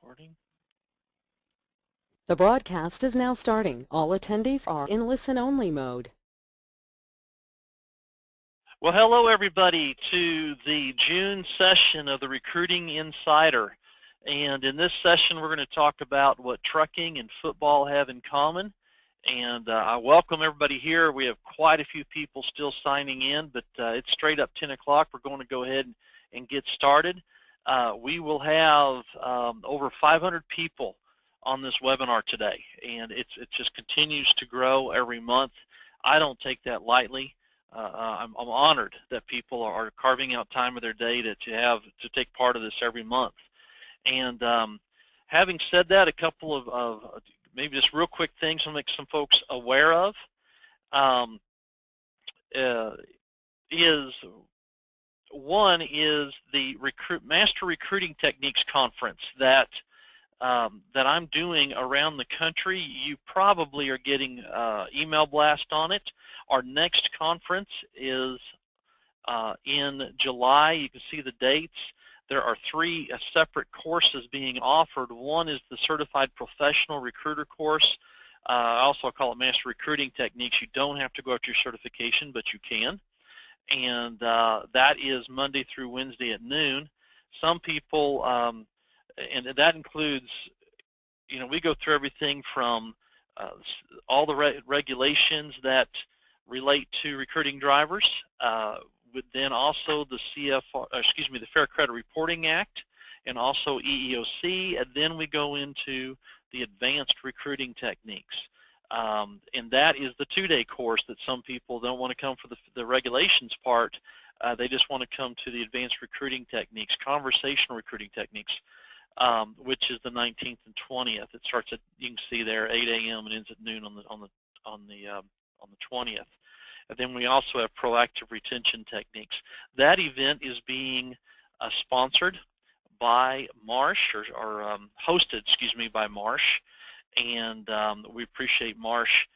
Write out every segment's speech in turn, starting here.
Recording. The broadcast is now starting. All attendees are in listen-only mode. Well, hello everybody to the June session of the Recruiting Insider. And in this session, we're going to talk about what trucking and football have in common. And I welcome everybody here. We have quite a few people still signing in, but it's straight up 10 o'clock. We're going to go ahead and get started. We will have over 500 people on this webinar today, and it just continues to grow every month. I don't take that lightly. I'm honored that people are carving out time of their day to take part of this every month. And having said that, a couple of maybe just real quick things to make some folks aware of is one is the Master Recruiting Techniques Conference that I'm doing around the country. You probably are getting email blast on it. Our next conference is in July. You can see the dates. There are three separate courses being offered. One is the Certified Professional Recruiter course. I also call it Master Recruiting Techniques. You don't have to go after your certification, but you can. And that is Monday through Wednesday at noon. Some people, and that includes, you know, we go through everything from all the regulations that relate to recruiting drivers, but then also the the Fair Credit Reporting Act, and also EEOC, and then we go into the advanced recruiting techniques. And that is the two-day course that some people don't want to come for the regulations part. They just want to come to the advanced recruiting techniques, conversational recruiting techniques, which is the 19th and 20th. It starts at, you can see there, 8 a.m. and ends at noon on the 20th. And then we also have proactive retention techniques. That event is being sponsored by Marsh, or hosted, excuse me, by Marsh. And we appreciate Marsh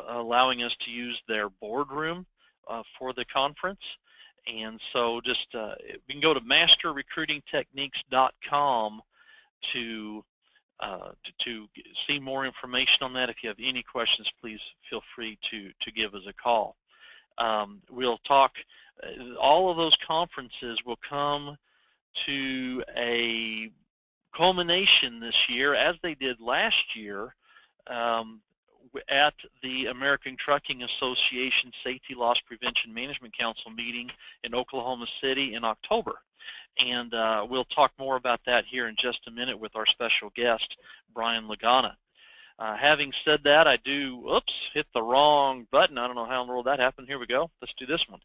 allowing us to use their boardroom for the conference. And so just we can go to masterrecruitingtechniques.com to see more information on that. If you have any questions, please feel free to give us a call. We'll talk, all of those conferences will come to a culmination this year, as they did last year, at the American Trucking Association Safety Loss Prevention Management Council meeting in Oklahoma City in October. And we'll talk more about that here in just a minute with our special guest, Brian Lagana. Having said that, I do, oops, hit the wrong button. I don't know how in the world that happened. Here we go. Let's do this one.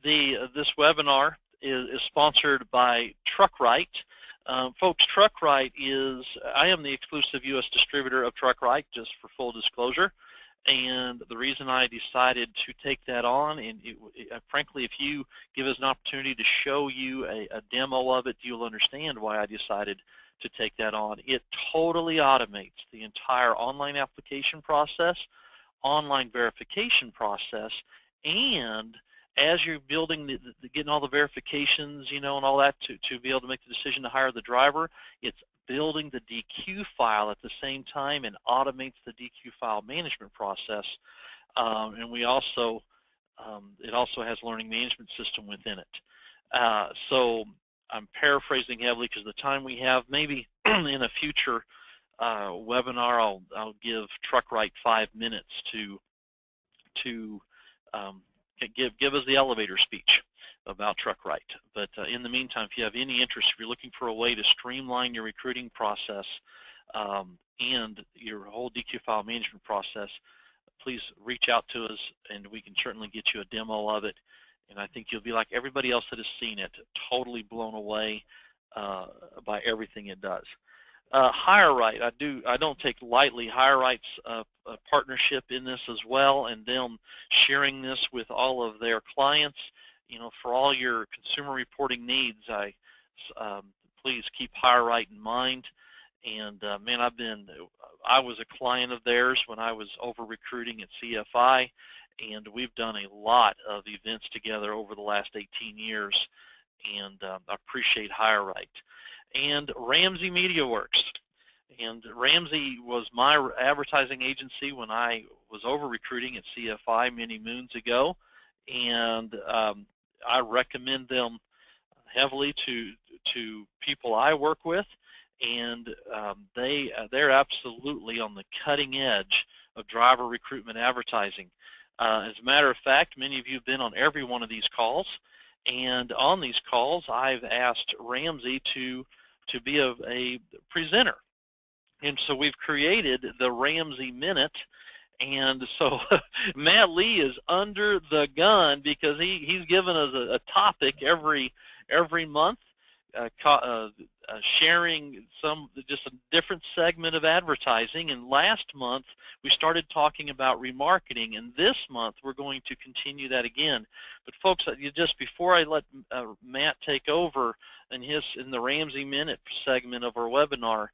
This webinar is sponsored by TruckRight. Folks, TruckRight is, I am the exclusive U.S. distributor of TruckRight, just for full disclosure. And the reason I decided to take that on, and frankly, if you give us an opportunity to show you a demo of it, you'll understand why I decided to take that on. It totally automates the entire online application process, online verification process, and as you're building, getting all the verifications, you know, and all that to be able to make the decision to hire the driver, it's building the DQ file at the same time and automates the DQ file management process. And we also, it also has learning management system within it. So I'm paraphrasing heavily because the time we have, maybe in a future webinar, I'll give TruckRight 5 minutes to give us the elevator speech about TruckRight. But in the meantime, if you have any interest, if you're looking for a way to streamline your recruiting process and your whole DQ file management process, please reach out to us and we can certainly get you a demo of it. And I think you'll be like everybody else that has seen it, totally blown away by everything it does. HireRight, I don't take lightly HireRight's partnership in this as well, and them sharing this with all of their clients. You know, for all your consumer reporting needs, please keep HireRight in mind. And man, I was a client of theirs when I was over recruiting at CFI, and we've done a lot of events together over the last 18 years. and I appreciate HireRight. And Ramsey MediaWorks. And Ramsey was my advertising agency when I was over recruiting at CFI many moons ago, and I recommend them heavily to people I work with, and they're absolutely on the cutting edge of driver recruitment advertising. As a matter of fact, many of you have been on every one of these calls, and on these calls, I've asked Ramsey to be a presenter. And so we've created the Ramsey Minute, and so Matt Lee is under the gun because he's given us a topic every month, sharing just a different segment of advertising. And last month we started talking about remarketing, and this month we're going to continue that again. But folks, just before I let Matt take over in the Ramsey Minute segment of our webinar,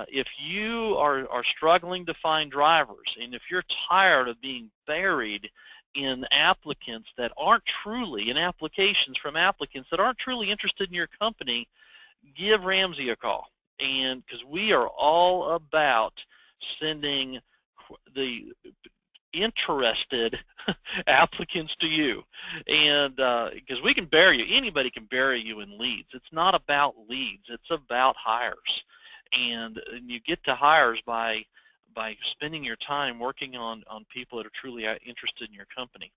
if you are struggling to find drivers, and if you're tired of being buried in applicants that aren't truly, in applications from applicants that aren't truly interested in your company, give Ramsey a call. And because we are all about sending the interested applicants to you, and because we can bury you, anybody can bury you in leads. It's not about leads, it's about hires. And you get to hires by spending your time working on people that are truly interested in your company.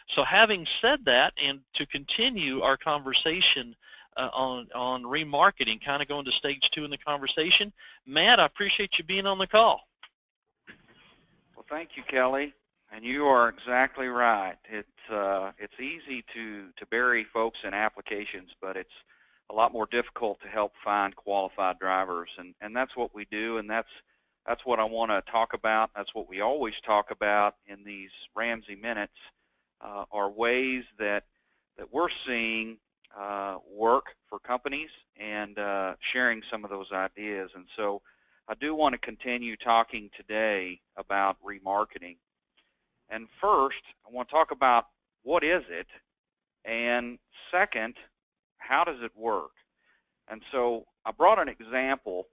So having said that, and to continue our conversation on remarketing, kind of going to stage 2 in the conversation, Matt, I appreciate you being on the call. Well, thank you, Kelly. And you are exactly right. It's easy to bury folks in applications, but it's a lot more difficult to help find qualified drivers, and that's what we do, and that's what I want to talk about. That's what we always talk about in these Ramsey Minutes, are ways that we're seeing work for companies, and sharing some of those ideas. And so I do want to continue talking today about remarketing. And first, I want to talk about what is it, and second, how does it work? And so I brought an example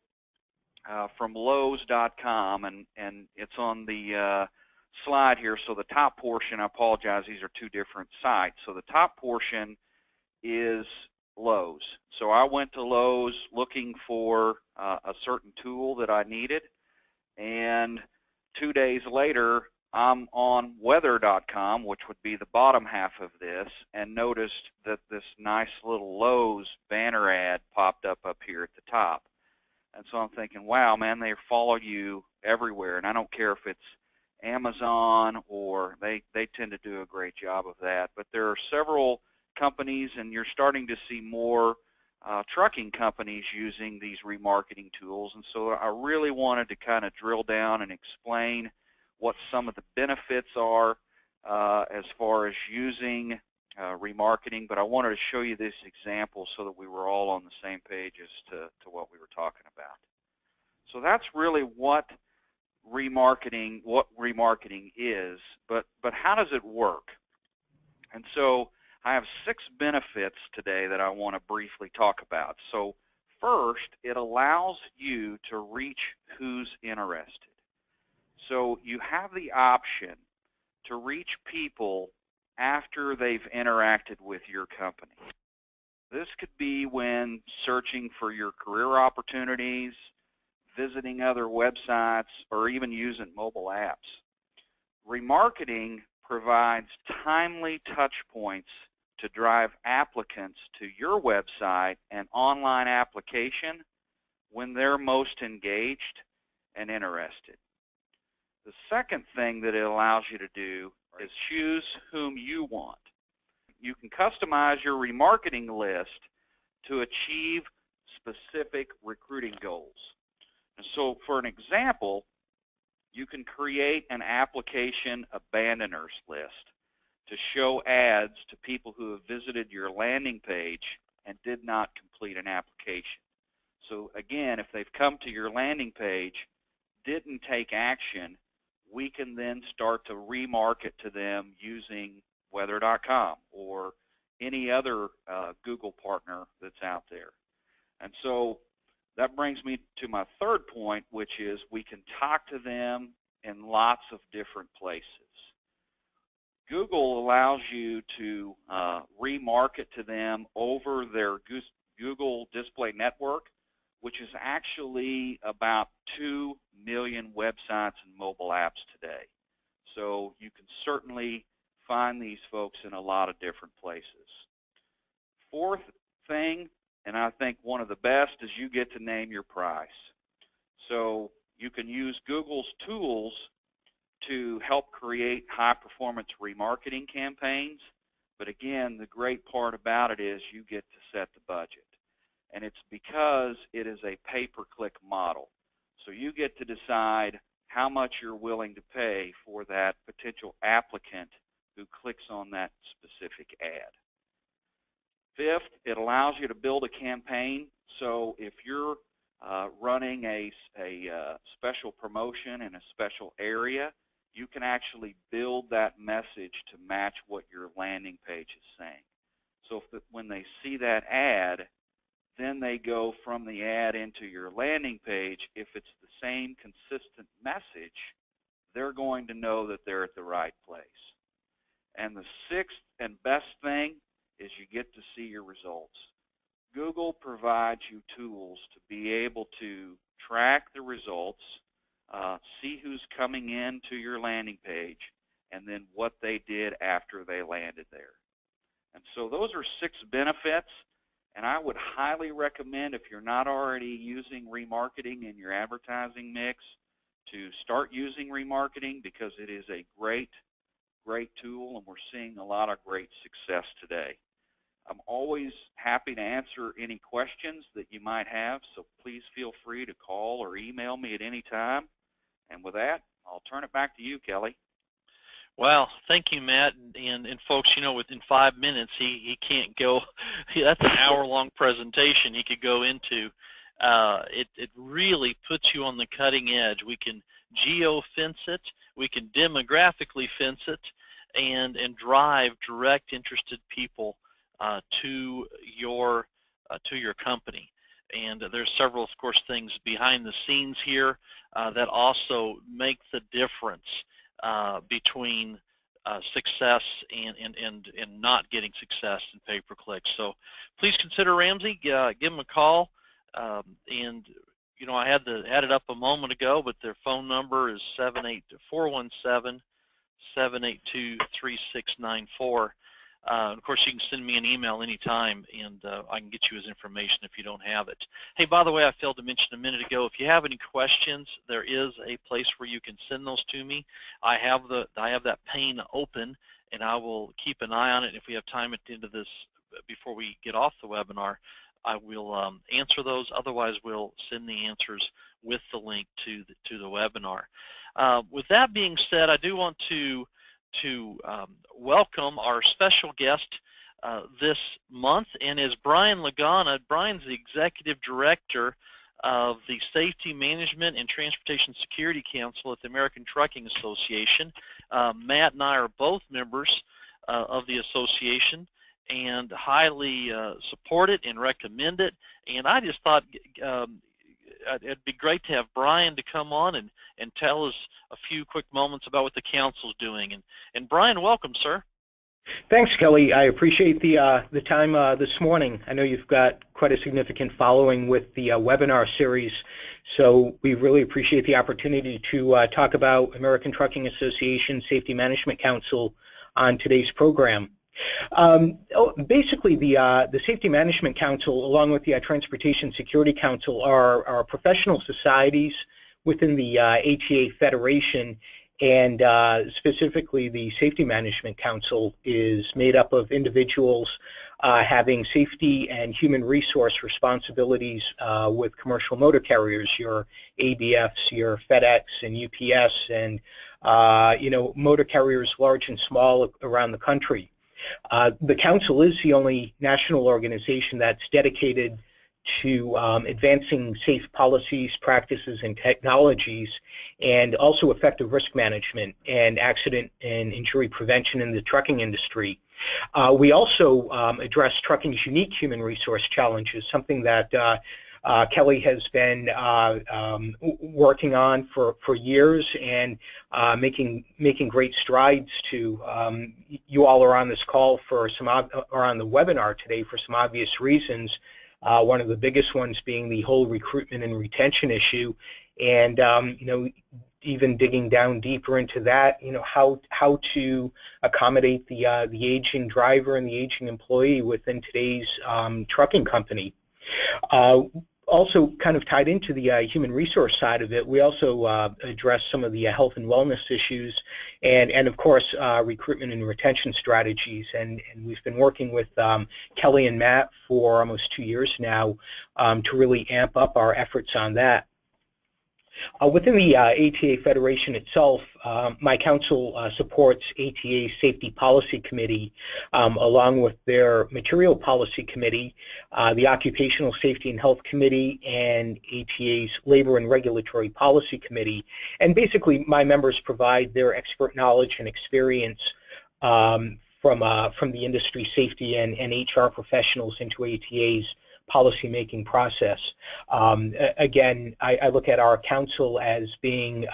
from Lowe's.com, and it's on the slide here. So the top portion, I apologize, these are two different sites. So the top portion is Lowe's. So I went to Lowe's looking for a certain tool that I needed, and 2 days later, I'm on weather.com, which would be the bottom half of this, and noticed that this nice little Lowe's banner ad popped up here at the top. And so I'm thinking, wow, man, they follow you everywhere. And I don't care if it's Amazon, or they tend to do a great job of that. But there are several companies, and you're starting to see more trucking companies using these remarketing tools. And so I really wanted to kind of drill down and explain what some of the benefits are as far as using remarketing, but I wanted to show you this example so that we were all on the same page as to what we were talking about. So that's really what remarketing is, but how does it work? And so I have 6 benefits today that I want to briefly talk about. So first, it allows you to reach who's interested. So you have the option to reach people after they've interacted with your company. This could be when searching for your career opportunities, visiting other websites, or even using mobile apps. Remarketing provides timely touch points to drive applicants to your website and online application when they're most engaged and interested. The second thing that it allows you to do is choose whom you want. You can customize your remarketing list to achieve specific recruiting goals. And so for an example, you can create an application abandoners list to show ads to people who have visited your landing page and did not complete an application. So again, if they've come to your landing page, didn't take action, we can then start to remarket to them using weather.com or any other Google partner that's out there. And so that brings me to my third point, which is we can talk to them in lots of different places. Google allows you to remarket to them over their Google Display Network, which is actually about 2 million websites and mobile apps today. So you can certainly find these folks in a lot of different places. Fourth thing, and I think one of the best, is you get to name your price. So you can use Google's tools to help create high-performance remarketing campaigns. But again, the great part about it is you get to set the budget. And it's because it is a pay-per-click model. So you get to decide how much you're willing to pay for that potential applicant who clicks on that specific ad. Fifth, it allows you to build a campaign. So if you're running a special promotion in a special area, you can actually build that message to match what your landing page is saying. So when they see that ad, then they go from the ad into your landing page. If it's the same consistent message, they're going to know that they're at the right place. And the sixth and best thing is you get to see your results. Google provides you tools to be able to track the results, see who's coming in to your landing page, and then what they did after they landed there. And so those are 6 benefits, and I would highly recommend, if you're not already using remarketing in your advertising mix, to start using remarketing, because it is a great tool, and we're seeing a lot of great success today. I'm always happy to answer any questions that you might have, so please feel free to call or email me at any time. And with that, I'll turn it back to you, Kelly. Well, thank you, Matt. And folks, you know, within 5 minutes, he can't go. That's an hour-long presentation he could go into. It really puts you on the cutting edge. We can geo-fence it. We can demographically fence it, and drive direct interested people to your company. And there's several, of course, things behind the scenes here that also make the difference between success and not getting success in pay-per-click. So please consider Ramsey. Give them a call. And you know, I had it up a moment ago, but their phone number is 417-782-3694. Of course, you can send me an email anytime, and I can get you his information if you don't have it. Hey, by the way, I failed to mention a minute ago, if you have any questions, there is a place where you can send those to me. I have that pane open, and I will keep an eye on it. If we have time at the end of this, before we get off the webinar, I will answer those. Otherwise, we'll send the answers with the link to the webinar. With that being said, I do want to welcome our special guest this month, and is Brian Lagana. Brian's the Executive Director of the Safety Management and Transportation Security Council at the American Trucking Association. Matt and I are both members of the association and highly support it and recommend it. And I just thought it'd be great to have Brian to come on and tell us a few quick moments about what the council's doing. And Brian, welcome, sir. Thanks, Kelly. I appreciate the time this morning. I know you've got quite a significant following with the webinar series, so we really appreciate the opportunity to talk about American Trucking Association Safety Management Council on today's program. Basically, the Safety Management Council, along with the Transportation Security Council, are professional societies within the ATA Federation, and specifically the Safety Management Council is made up of individuals having safety and human resource responsibilities with commercial motor carriers, your ABFs, your FedEx and UPS, and you know, motor carriers large and small around the country. The Council is the only national organization that's dedicated to advancing safe policies, practices, and technologies, and also effective risk management and accident and injury prevention in the trucking industry. We also address trucking's unique human resource challenges, something that Kelly has been working on for years and making great strides to. You all are on this call for some, or on the webinar today for some obvious reasons. One of the biggest ones being the whole recruitment and retention issue, and you know, even digging down deeper into that, you know, how to accommodate the aging driver and the aging employee within today's trucking company. Also kind of tied into the human resource side of it, we also address some of the health and wellness issues and of course recruitment and retention strategies, and we've been working with Kelly and Matt for almost 2 years now to really amp up our efforts on that. Within the ATA Federation itself, my council supports ATA's Safety Policy Committee along with their Material Policy Committee, the Occupational Safety and Health Committee, and ATA's Labor and Regulatory Policy Committee. And basically, my members provide their expert knowledge and experience from the industry safety and HR professionals into ATA's policy-making process. Again, I look at our council as being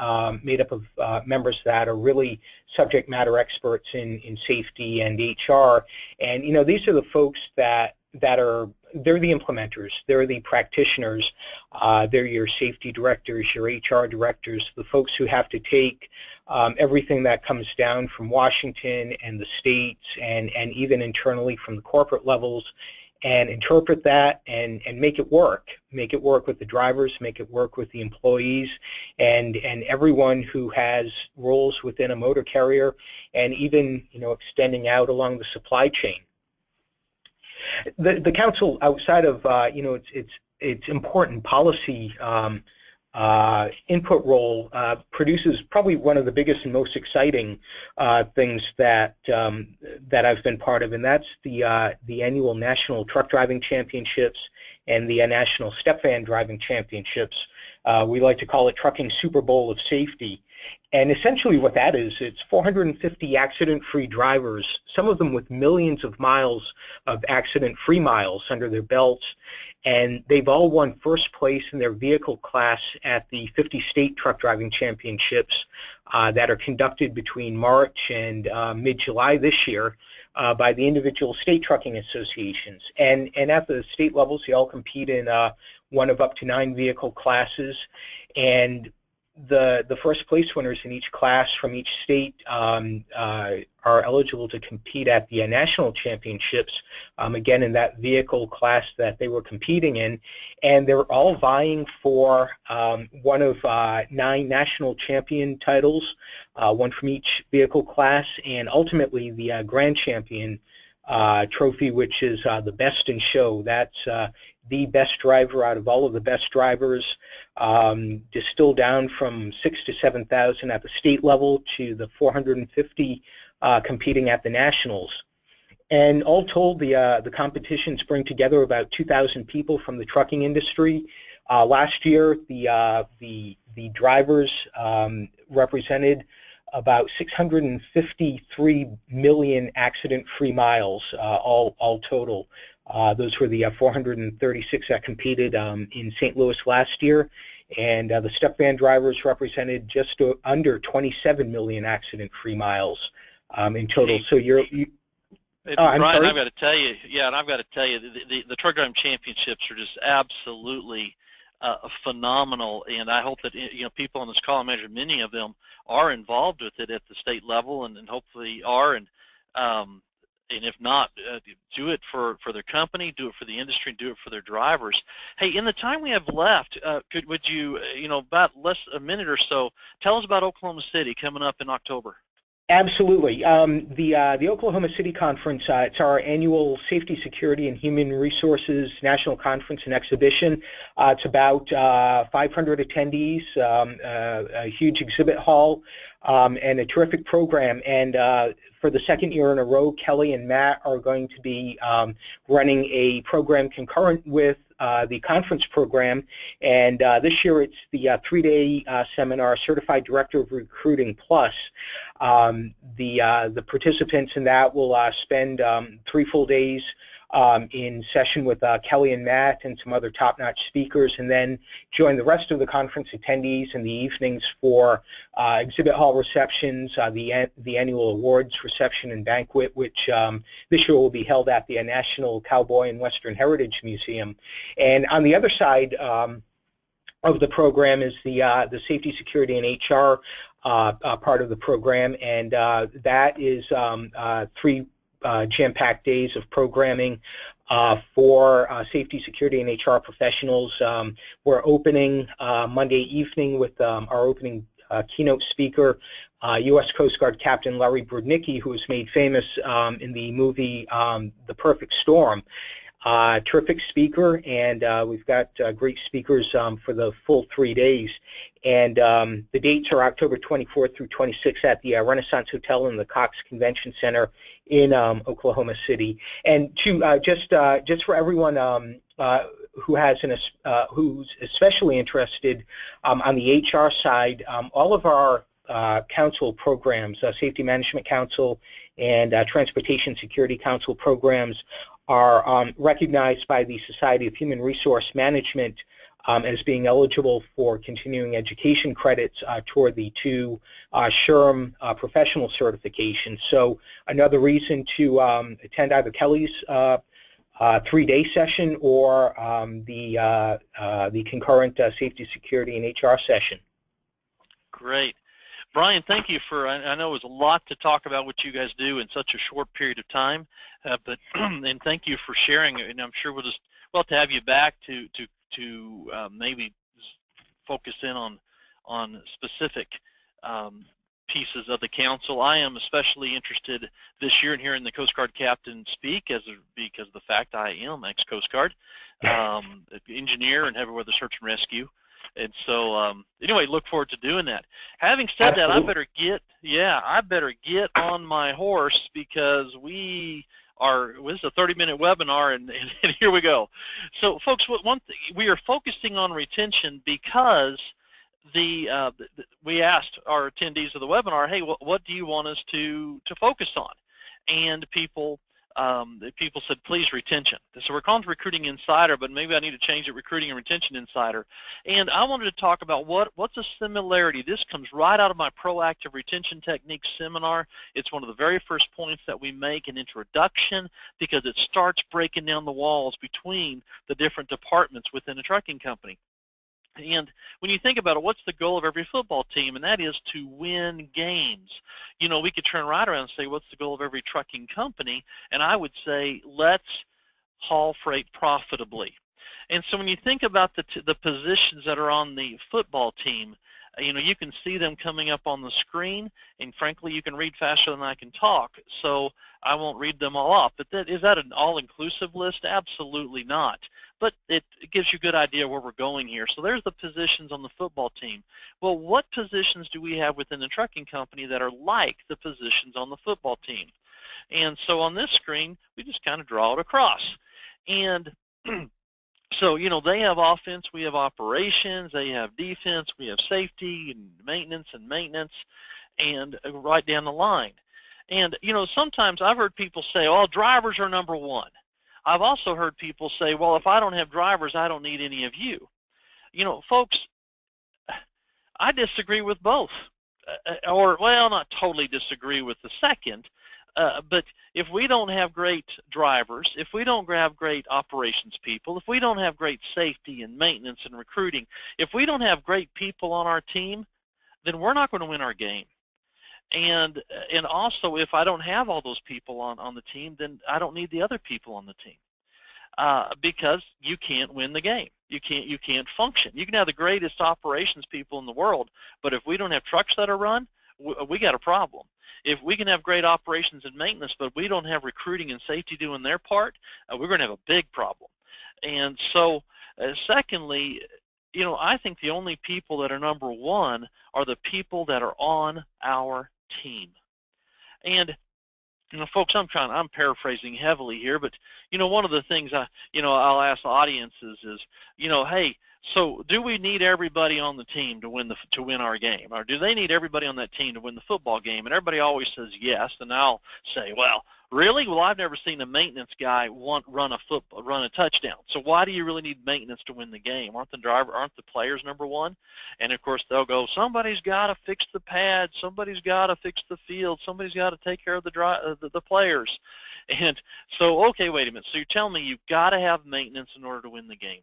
made up of members that are really subject matter experts in safety and HR, and you know, these are the folks that are, they're the implementers, they're the practitioners, they're your safety directors, your HR directors, the folks who have to take everything that comes down from Washington and the states and even internally from the corporate levels, and interpret that and make it work with the drivers, make it work with the employees, and everyone who has roles within a motor carrier, and even, you know, extending out along the supply chain. The council, outside of you know, its important policy input role, produces probably one of the biggest and most exciting things that I've been part of, and that's the annual National Truck Driving Championships and the National Step Van Driving Championships. We like to call it Trucking Super Bowl of Safety. And essentially what that is, it's 450 accident-free drivers, some of them with millions of miles of accident-free miles under their belts, and they've all won first place in their vehicle class at the 50 state truck driving championships that are conducted between March and mid-July this year by the individual state trucking associations. And at the state levels, they all compete in one of up to 9 vehicle classes, and the first place winners in each class from each state are eligible to compete at the national championships, again in that vehicle class that they were competing in, and they're all vying for one of 9 national champion titles, one from each vehicle class, and ultimately the grand champion trophy, which is the best in show. That's the best driver out of all of the best drivers, distilled down from 6,000 to 7,000 at the state level to the 450 competing at the nationals. And all told, the competitions bring together about 2,000 people from the trucking industry. Last year, the drivers represented about 653 million accident-free miles, all total. Those were the 436 that competed in St. Louis last year, and the step van drivers represented just under 27 million accident-free miles in total. So Brian, I've got to tell you, and I've got to tell you, the truck driving championships are just absolutely phenomenal, and I hope that, you know, people on this call, I imagine many of them are involved with it at the state level, and hopefully are, and if not, do it for their company, do it for the industry, do it for their drivers. Hey, in the time we have left, would you, you know, about a minute or so, tell us about Oklahoma City coming up in October? Absolutely. The Oklahoma City Conference, it's our annual Safety, Security, and Human Resources National Conference and Exhibition. It's about 500 attendees, a huge exhibit hall, and a terrific program. And for the second year in a row, Kelly and Matt are going to be running a program concurrent with the conference program, and this year it's the 3-day seminar, Certified Director of Recruiting Plus. The participants in that will spend 3 full days in session with Kelly and Matt and some other top-notch speakers, and then join the rest of the conference attendees in the evenings for exhibit hall receptions, the annual awards reception and banquet, which this year will be held at the National Cowboy and Western Heritage Museum. And on the other side of the program is the Safety, Security, and HR part of the program, and that is 3 jam-packed days of programming for safety, security, and HR professionals. We're opening Monday evening with our opening keynote speaker, U.S. Coast Guard Captain Larry Brudnicki, who was made famous in the movie The Perfect Storm. Terrific speaker, and we've got great speakers for the full 3 days. And the dates are October 24th through 26th at the Renaissance Hotel in the Cox Convention Center in Oklahoma City. And to just for everyone who has who's especially interested on the HR side, all of our council programs, Safety Management Council and Transportation Security Council programs, are recognized by the Society of Human Resource Management as being eligible for continuing education credits toward the 2 SHRM professional certifications. So another reason to attend either Kelly's 3-day session or the concurrent safety, security, and HR session. Great. Brian, thank you for, I know it was a lot to talk about what you guys do in such a short period of time, but and thank you for sharing, and I'm sure we'll to have you back to maybe focus in on specific pieces of the council. I am especially interested this year in hearing the Coast Guard captain speak because of the fact I am ex-Coast Guard, engineer and heavy weather search and rescue. And so anyway, look forward to doing that. Having said that, I better get on my horse because this is a 30-minute webinar, and here we go. So folks, one thing, we are focusing on retention because we asked our attendees of the webinar, hey, what do you want us to focus on? And people said, please, retention. So we're calling it Recruiting Insider, but maybe I need to change it Recruiting and Retention Insider. And I wanted to talk about what's a similarity. This comes right out of my Proactive Retention Techniques seminar. It's one of the very first points that we make in introduction because it starts breaking down the walls between the different departments within a trucking company. And when you think about it, what's the goal of every football team? And that is to win games. You know, we could turn right around and say, what's the goal of every trucking company? And I would say, let's haul freight profitably. And so when you think about the positions that are on the football team, you know, you can see them coming up on the screen, and frankly, you can read faster than I can talk, so I won't read them all off. But is that an all-inclusive list? Absolutely not. But it gives you a good idea where we're going here. So there's the positions on the football team. Well, what positions do we have within the trucking company that are like the positions on the football team? And so on this screen, we just kind of draw it across. And so, you know, they have offense, we have operations, they have defense, we have safety and maintenance, and right down the line. And, you know, sometimes I've heard people say, oh, drivers are number one. I've also heard people say, well, if I don't have drivers, I don't need any of you. You know, folks, I disagree with both. Or, well, not totally disagree with the second. But if we don't have great drivers, if we don't have great operations people, if we don't have great safety and maintenance and recruiting, if we don't have great people on our team, then we're not going to win our game. And also, if I don't have all those people on the team, then I don't need the other people on the team because you can't win the game. You can't function. You can have the greatest operations people in the world, but if we don't have trucks that are run, we got a problem. If we can have great operations and maintenance, but we don't have recruiting and safety doing their part, we're going to have a big problem. And so, secondly, you know, I think the only people that are number one are the people that are on our team. And Folks, I'm paraphrasing heavily here, but one of the things I'll ask the audiences is, hey, so do we need everybody on the team to win our game, or do they need everybody on that team to win the football game? And everybody always says yes, and I'll say, well, really? Well, I've never seen a maintenance guy run a touchdown. So why do you really need maintenance to win the game? Aren't the players number one? And of course they'll go, somebody's got to fix the pad, somebody's got to fix the field, somebody's got to take care of the players. And so, okay, wait a minute. So you're telling me you've got to have maintenance in order to win the game?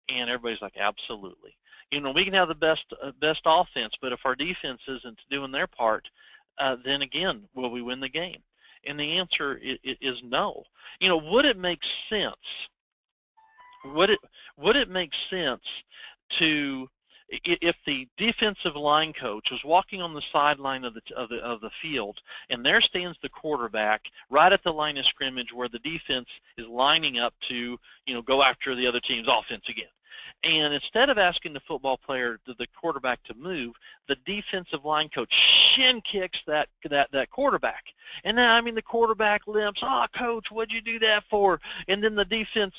And everybody's like, absolutely. We can have the best offense, but if our defense isn't doing their part, then again, will we win the game? And the answer is no. Would it make sense? Would it make sense to, if the defensive line coach was walking on the sideline of the field, and there stands the quarterback right at the line of scrimmage where the defense is lining up to go after the other team's offense again, and instead of asking the football player, the quarterback, to move, the defensive line coach shin kicks that quarterback. And now, the quarterback limps. Oh, coach, what'd you do that for? And then the defense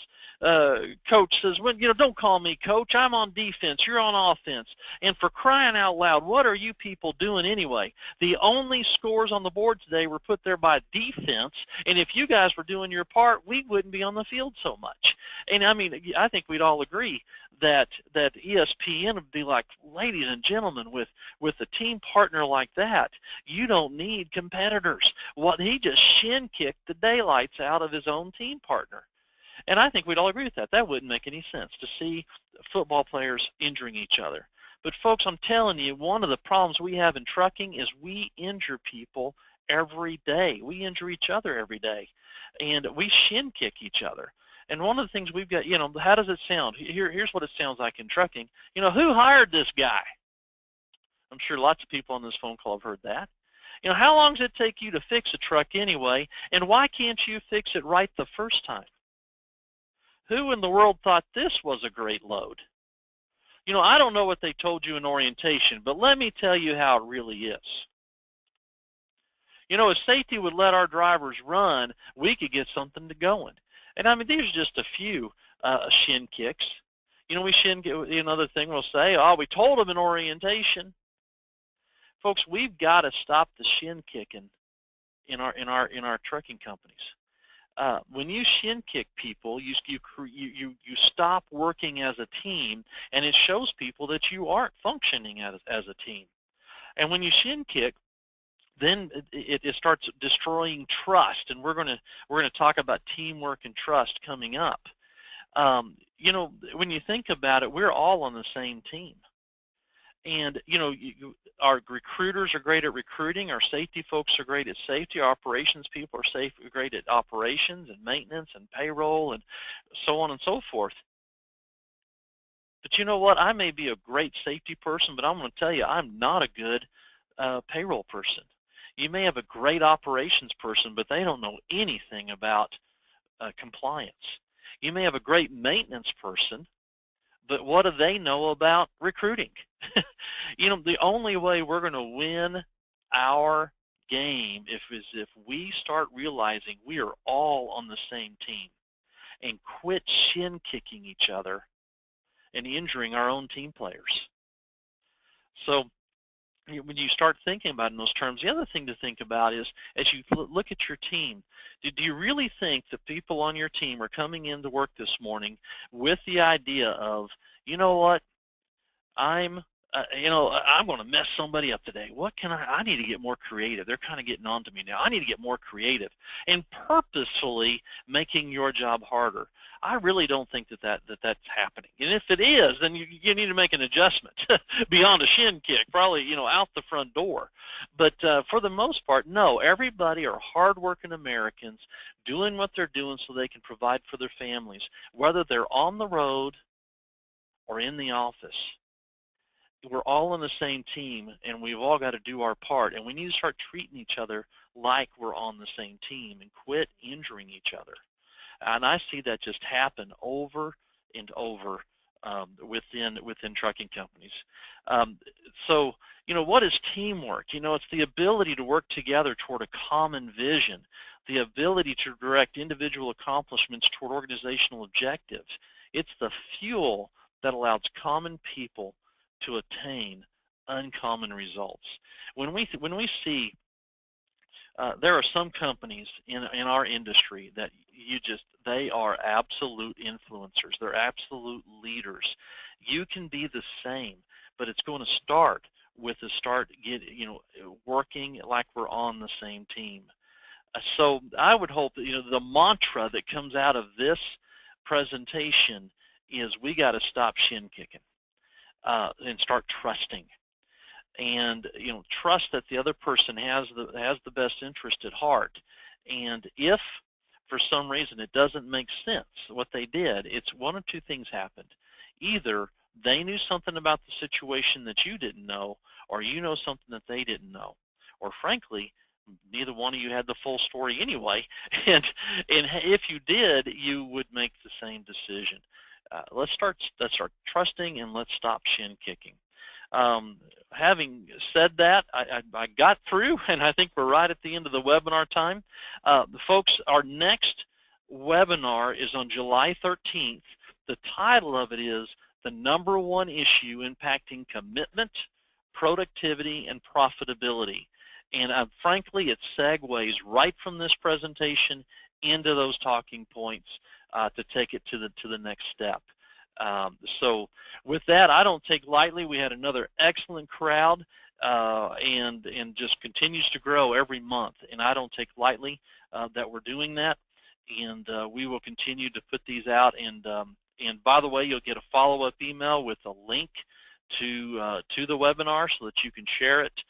coach says, well, don't call me coach. I'm on defense. You're on offense. And for crying out loud, what are you people doing anyway? The only scores on the board today were put there by defense. And if you guys were doing your part, we wouldn't be on the field so much. And I think we'd all agree that ESPN would be like, ladies and gentlemen, with a team partner like that, you don't need competitors. What he just shin kicked the daylights out of his own team partner. And I think we'd all agree with that. That wouldn't make any sense to see football players injuring each other. But folks, I'm telling you, one of the problems we have in trucking is we injure people every day. We injure each other every day, and we shin kick each other. And one of the things we've got, how does it sound? Here's what it sounds like in trucking. Who hired this guy? I'm sure lots of people on this phone call have heard that. How long does it take you to fix a truck anyway, and why can't you fix it right the first time? Who in the world thought this was a great load? I don't know what they told you in orientation, but let me tell you how it really is. If safety would let our drivers run, we could get something to going. And these are just a few shin kicks. We shin kick. Another thing we'll say, oh, we told them in orientation. Folks, we've got to stop the shin kicking in our trucking companies. When you shin kick people, you stop working as a team, and it shows people that you aren't functioning as a team. And when you shin kick, then it starts destroying trust, and we're going to talk about teamwork and trust coming up. When you think about it, we're all on the same team, and our recruiters are great at recruiting, our safety folks are great at safety, our operations people are great at operations and maintenance and payroll and so on and so forth. But you know what? I may be a great safety person, but I'm going to tell you, I'm not a good payroll person. You may have a great operations person, but they don't know anything about compliance. You may have a great maintenance person, but what do they know about recruiting? The only way we're going to win our game is if we start realizing we are all on the same team and quit shin kicking each other and injuring our own team players. So when you start thinking about it in those terms, the other thing to think about is, as you look at your team, do you really think the people on your team are coming into work this morning with the idea of, you know what, I'm going to mess somebody up today. What can I need to get more creative. They're kind of getting on to me now. I need to get more creative, and purposefully making your job harder. I really don't think that's happening. And if it is, then you need to make an adjustment beyond a shin kick, probably, out the front door. But for the most part, no, everybody are hardworking Americans doing what they're doing so they can provide for their families, whether they're on the road or in the office. We're all on the same team, and we've all got to do our part, and we need to start treating each other like we're on the same team and quit injuring each other. And I see that just happen over and over within trucking companies. So, what is teamwork? It's the ability to work together toward a common vision, the ability to direct individual accomplishments toward organizational objectives. It's the fuel that allows common people to attain uncommon results. When we see there are some companies in our industry that they are absolute influencers. They're absolute leaders. You can be the same, but it's going to start with working like we're on the same team. So I would hope that, the mantra that comes out of this presentation is we got to stop shin kicking and start trusting. And trust that the other person has the best interest at heart. And if for some reason it doesn't make sense what they did, it's one of two things happened. Either they knew something about the situation that you didn't know, or you know something that they didn't know, or frankly, neither one of you had the full story anyway. And if you did, you would make the same decision. Let's start trusting, and let's stop shin kicking. Having said that, I got through, and I think we're right at the end of the webinar time. Folks, our next webinar is on July 13th. The title of it is The #1 Issue Impacting Commitment, Productivity, and Profitability. And frankly, it segues right from this presentation into those talking points to take it to the next step. So with that, I don't take lightly. We had another excellent crowd, and just continues to grow every month. And I don't take lightly that we're doing that. And we will continue to put these out. And by the way, you'll get a follow-up email with a link to the webinar so that you can share it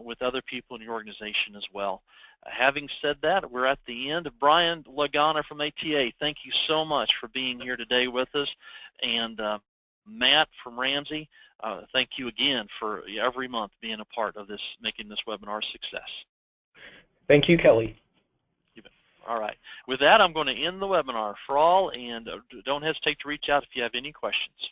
with other people in your organization as well. Having said that, we're at the end. Brian Lagana from ATA, thank you so much for being here today with us. And Matt from Ramsey, thank you again for every month being a part of this, making this webinar a success. Thank you, Kelly. All right. With that, I'm going to end the webinar for all, and don't hesitate to reach out if you have any questions.